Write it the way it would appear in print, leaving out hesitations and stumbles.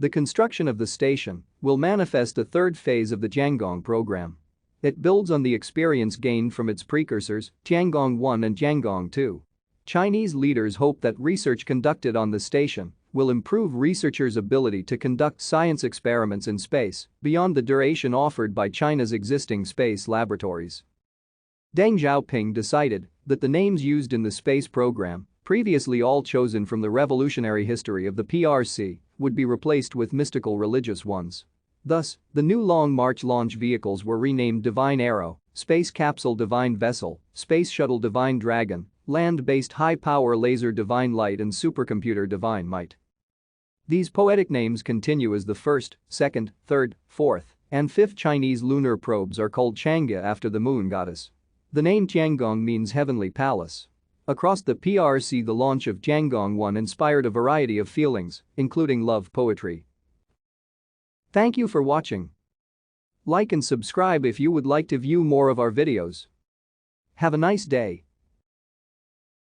The construction of the station will manifest a third phase of the Tiangong program. It builds on the experience gained from its precursors, Tiangong-1 and Tiangong-2. Chinese leaders hope that research conducted on the station will improve researchers' ability to conduct science experiments in space beyond the duration offered by China's existing space laboratories. Deng Xiaoping decided that the names used in the space program, previously all chosen from the revolutionary history of the PRC, would be replaced with mystical religious ones. Thus, the new Long March launch vehicles were renamed Divine Arrow, Space Capsule Divine Vessel, Space Shuttle Divine Dragon, Land-Based High-Power Laser Divine Light and Supercomputer Divine Might. These poetic names continue as the first, second, third, fourth, and fifth Chinese lunar probes are called Chang'e after the moon goddess. The name Tiangong means heavenly palace. Across the PRC, the launch of Tiangong-1 inspired a variety of feelings, including love poetry. Thank you for watching. Like and subscribe if you would like to view more of our videos. Have a nice day.